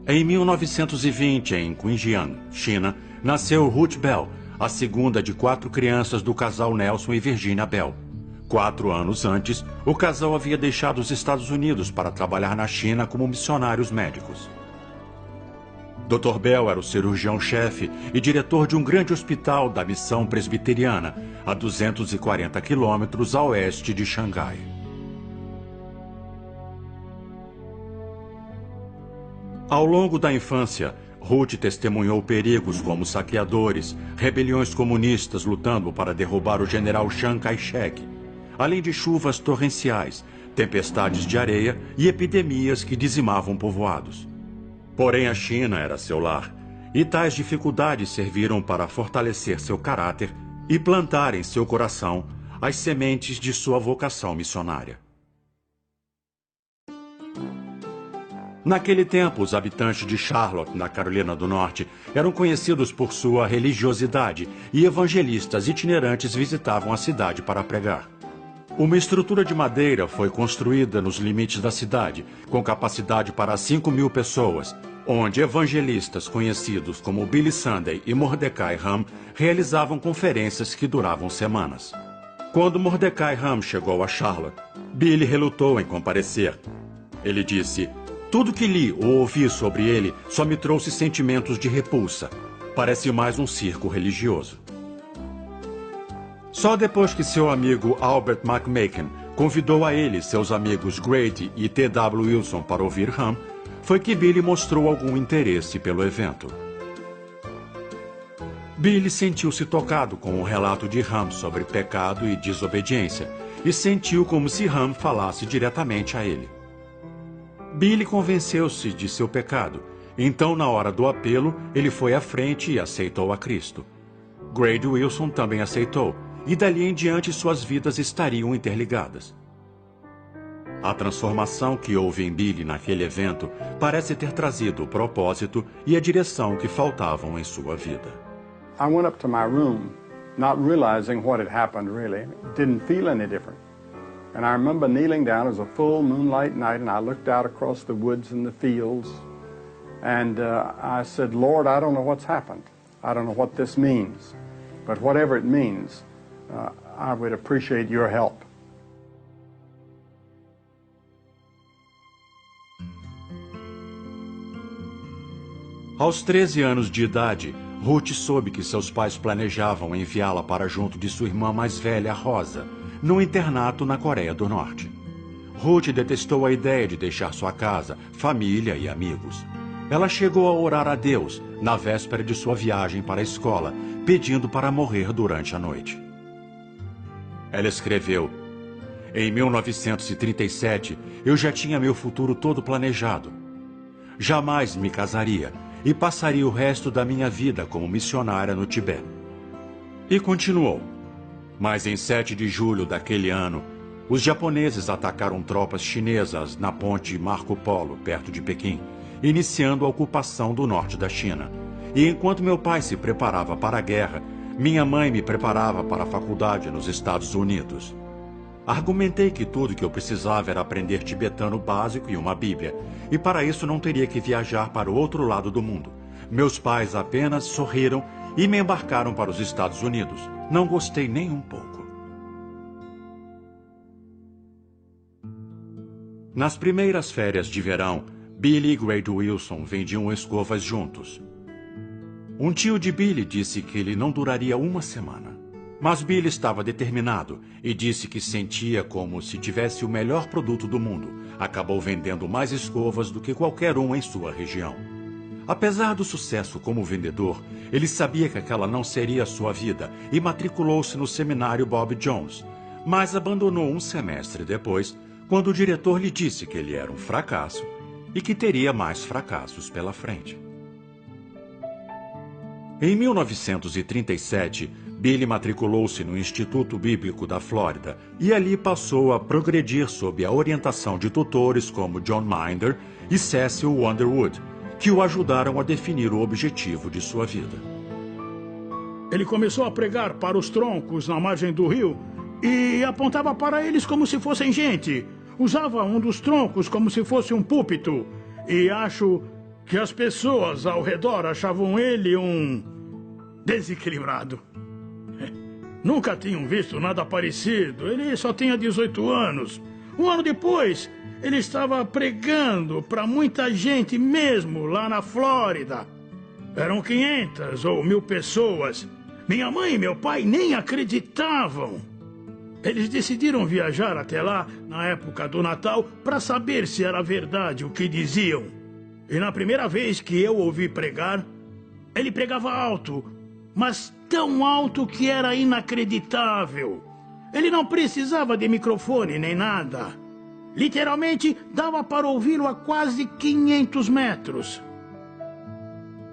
Em 1920, em Qinjiang, China, nasceu Ruth Bell, a segunda de 4 crianças do casal Nelson e Virginia Bell. 4 anos antes, o casal havia deixado os Estados Unidos para trabalhar na China como missionários médicos. Dr. Bell era o cirurgião-chefe e diretor de um grande hospital da missão presbiteriana, a 240 quilômetros a oeste de Xangai. Ao longo da infância, Ruth testemunhou perigos como saqueadores, rebeliões comunistas lutando para derrubar o general Chiang Kai-shek, além de chuvas torrenciais, tempestades de areia e epidemias que dizimavam povoados. Porém, a China era seu lar, e tais dificuldades serviram para fortalecer seu caráter e plantar em seu coração as sementes de sua vocação missionária. Naquele tempo, os habitantes de Charlotte, na Carolina do Norte, eram conhecidos por sua religiosidade e evangelistas itinerantes visitavam a cidade para pregar. Uma estrutura de madeira foi construída nos limites da cidade, com capacidade para 5.000 pessoas, onde evangelistas conhecidos como Billy Sunday e Mordecai Ham realizavam conferências que duravam semanas. Quando Mordecai Ham chegou a Charlotte, Billy relutou em comparecer. Ele disse: "Tudo que li ou ouvi sobre ele só me trouxe sentimentos de repulsa. Parece mais um circo religioso." Só depois que seu amigo Albert McMakin convidou a ele seus amigos Grady e T.W. Wilson para ouvir Ham, foi que Billy mostrou algum interesse pelo evento. Billy sentiu-se tocado com o relato de Ham sobre pecado e desobediência e sentiu como se Ham falasse diretamente a ele. Billy convenceu-se de seu pecado, então na hora do apelo ele foi à frente e aceitou a Cristo. Grady Wilson também aceitou, e dali em diante suas vidas estariam interligadas. A transformação que houve em Billy naquele evento parece ter trazido o propósito e a direção que faltavam em sua vida. I went up to my room, not realizing what had happened really. Didn't feel any different. And I remember kneeling down. It was a full moonlight night, and I looked out across the woods and the fields. And I said, "Lord, I don't know what's happened. I don't know what this means. But whatever it means, I would appreciate your help." Aos 13 anos de idade, Ruth soube que seus pais planejavam enviá-la para junto de sua irmã mais velha, Rosa, num internato na Coreia do Norte. Ruth detestou a ideia de deixar sua casa, família e amigos. Ela chegou a orar a Deus, na véspera de sua viagem para a escola, pedindo para morrer durante a noite. Ela escreveu: "Em 1937, eu já tinha meu futuro todo planejado. Jamais me casaria e passaria o resto da minha vida como missionária no Tibete." E continuou: "Mas em 7 de julho daquele ano, os japoneses atacaram tropas chinesas na ponte Marco Polo, perto de Pequim, iniciando a ocupação do norte da China. E enquanto meu pai se preparava para a guerra, minha mãe me preparava para a faculdade nos Estados Unidos. Argumentei que tudo que eu precisava era aprender tibetano básico e uma Bíblia, e para isso não teria que viajar para o outro lado do mundo. Meus pais apenas sorriram e me embarcaram para os Estados Unidos. Não gostei nem um pouco." Nas primeiras férias de verão, Billy e Grady Wilson vendiam escovas juntos. Um tio de Billy disse que ele não duraria uma semana. Mas Billy estava determinado e disse que sentia como se tivesse o melhor produto do mundo. Acabou vendendo mais escovas do que qualquer um em sua região. Apesar do sucesso como vendedor, ele sabia que aquela não seria a sua vida e matriculou-se no seminário Bob Jones, mas abandonou um semestre depois, quando o diretor lhe disse que ele era um fracasso e que teria mais fracassos pela frente. Em 1937, Billy matriculou-se no Instituto Bíblico da Flórida e ali passou a progredir sob a orientação de tutores como John Minder e Cecil Underwood, que o ajudaram a definir o objetivo de sua vida. Ele começou a pregar para os troncos na margem do rio e apontava para eles como se fossem gente. Usava um dos troncos como se fosse um púlpito. E acho que as pessoas ao redor achavam ele um desequilibrado. Nunca tinham visto nada parecido. Ele só tinha 18 anos. Um ano depois, ele estava pregando para muita gente mesmo lá na Flórida. Eram 500 ou 1000 pessoas. Minha mãe e meu pai nem acreditavam. Eles decidiram viajar até lá na época do Natal para saber se era verdade o que diziam. E na primeira vez que eu ouvi pregar, ele pregava alto, mas tão alto que era inacreditável. Ele não precisava de microfone nem nada. Literalmente, dava para ouvi-lo a quase 500 metros.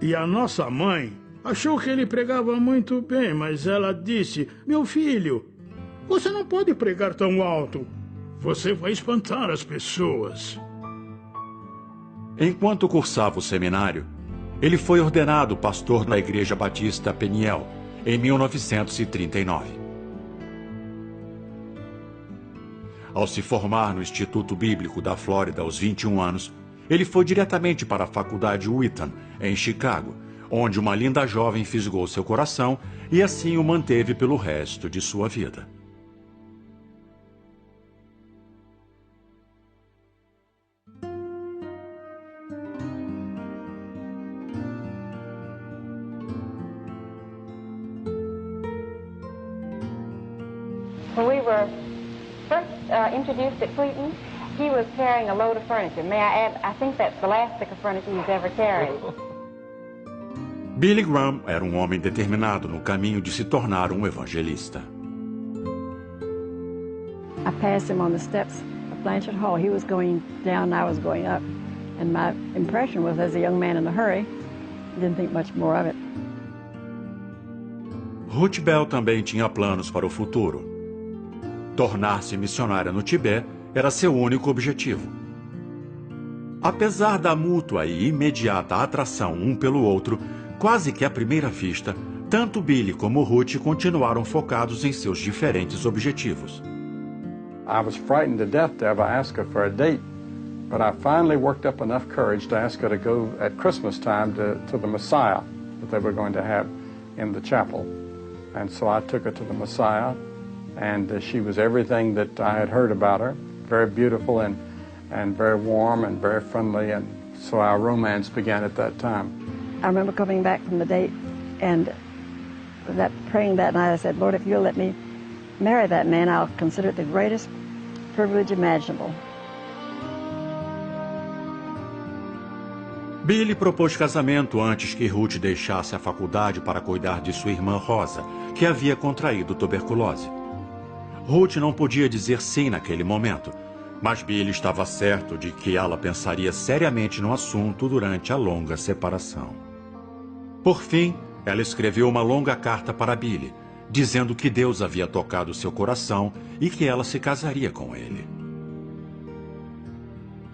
E a nossa mãe achou que ele pregava muito bem, mas ela disse: meu filho, você não pode pregar tão alto. Você vai espantar as pessoas. Enquanto cursava o seminário, ele foi ordenado pastor na Igreja Batista Peniel, em 1939. Ao se formar no Instituto Bíblico da Flórida aos 21 anos, ele foi diretamente para a Faculdade Wheaton, em Chicago, onde uma linda jovem fisgou seu coração e assim o manteve pelo resto de sua vida. When we were first introduced at Cleveland, he was carrying a load of furniture. May I add, I think that's the last stick of furniture he's ever carried. Billy Graham era um homem determinado no caminho de se tornar um evangelista. I passed him on the steps of Blanchard Hall. He was going down, I was going up. And my impression was, as a young man in a hurry, didn't think much more of it. Ruth Bell também tinha planos para o futuro. Tornar-se missionária no Tibete era seu único objetivo. Apesar da mútua e imediata atração um pelo outro, quase que à primeira vista, tanto Billy como Ruth continuaram focados em seus diferentes objetivos. I was frightened to death to ever ask her for a date, but I finally worked up enough courage to ask her to go at Christmas time to the Messiah that they were going to have in the chapel. And so I took her to the Messiah, and she was everything that I had heard about her, very beautiful and very warm and very friendly, and so our romance began at that time. I remember coming back from the date and praying that night. I said, Lord, if you'll let me marry that man, I'll consider it the greatest privilege imaginable. Billy propôs casamento antes que Ruth deixasse a faculdade para cuidar de sua irmã Rosa, que havia contraído tuberculose. Ruth não podia dizer sim naquele momento, mas Billy estava certo de que ela pensaria seriamente no assunto durante a longa separação. Por fim, ela escreveu uma longa carta para Billy, dizendo que Deus havia tocado seu coração e que ela se casaria com ele.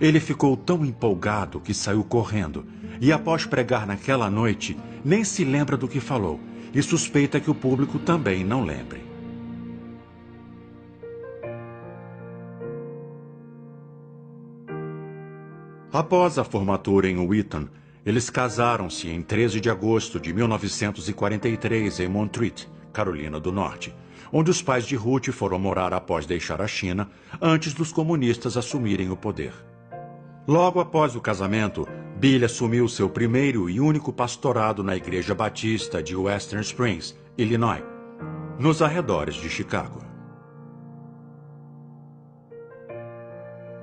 Ele ficou tão empolgado que saiu correndo e, após pregar naquela noite, nem se lembra do que falou e suspeita que o público também não lembre. Após a formatura em Wheaton, eles casaram-se em 13 de agosto de 1943 em Montreat, Carolina do Norte, onde os pais de Ruth foram morar após deixar a China, antes dos comunistas assumirem o poder. Logo após o casamento, Billy assumiu seu primeiro e único pastorado na Igreja Batista de Western Springs, Illinois, nos arredores de Chicago.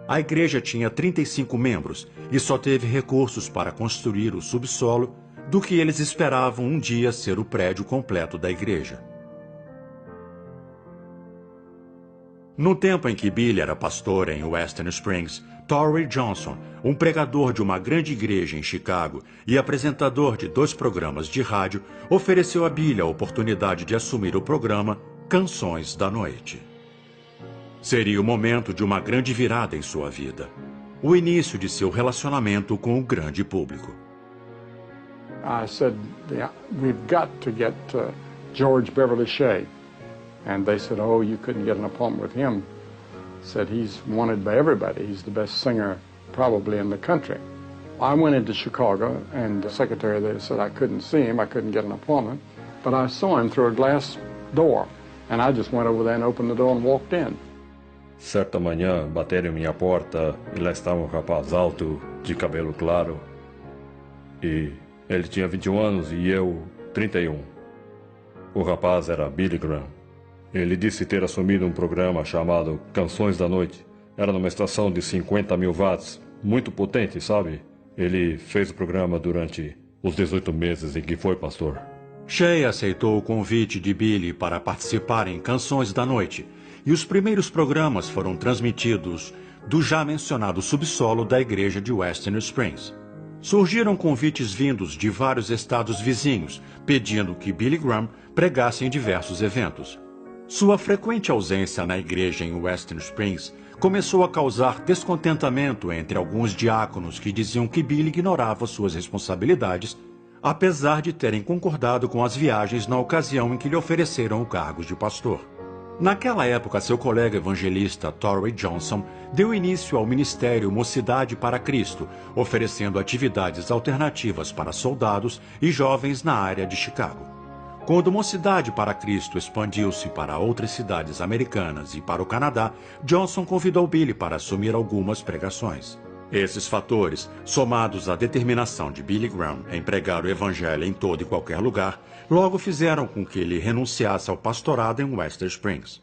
A igreja tinha 35 membros e só teve recursos para construir o subsolo do que eles esperavam um dia ser o prédio completo da igreja. No tempo em que Billy era pastor em Western Springs, Torrey Johnson, um pregador de uma grande igreja em Chicago e apresentador de 2 programas de rádio, ofereceu a Billy a oportunidade de assumir o programa Canções da Noite. Seria o momento de uma grande virada em sua vida, o início de seu relacionamento com o grande público. I said, we've got to get George Beverly Shea. And they said, oh, you couldn't get an appointment with him. Said he's wanted by everybody. He's the best singer probably in the country. I went into Chicago, and the secretary there said I couldn't see him, I couldn't get an appointment, but I saw him through a glass door, and I just went over there and opened the door and walked in. Certa manhã, bateram em minha porta e lá estava um rapaz alto, de cabelo claro. E ele tinha 21 anos e eu 31. O rapaz era Billy Graham. Ele disse ter assumido um programa chamado Canções da Noite. Era numa estação de 50.000 watts, muito potente, sabe? Ele fez o programa durante os 18 meses em que foi pastor. Shea aceitou o convite de Billy para participar em Canções da Noite, e os primeiros programas foram transmitidos do já mencionado subsolo da igreja de Western Springs. Surgiram convites vindos de vários estados vizinhos, pedindo que Billy Graham pregasse em diversos eventos. Sua frequente ausência na igreja em Western Springs começou a causar descontentamento entre alguns diáconos que diziam que Billy ignorava suas responsabilidades, apesar de terem concordado com as viagens na ocasião em que lhe ofereceram o cargo de pastor. Naquela época, seu colega evangelista Torrey Johnson deu início ao ministério Mocidade para Cristo, oferecendo atividades alternativas para soldados e jovens na área de Chicago. Quando Mocidade para Cristo expandiu-se para outras cidades americanas e para o Canadá, Johnson convidou Billy para assumir algumas pregações. Esses fatores, somados à determinação de Billy Graham em pregar o evangelho em todo e qualquer lugar, logo fizeram com que ele renunciasse ao pastorado em Western Springs.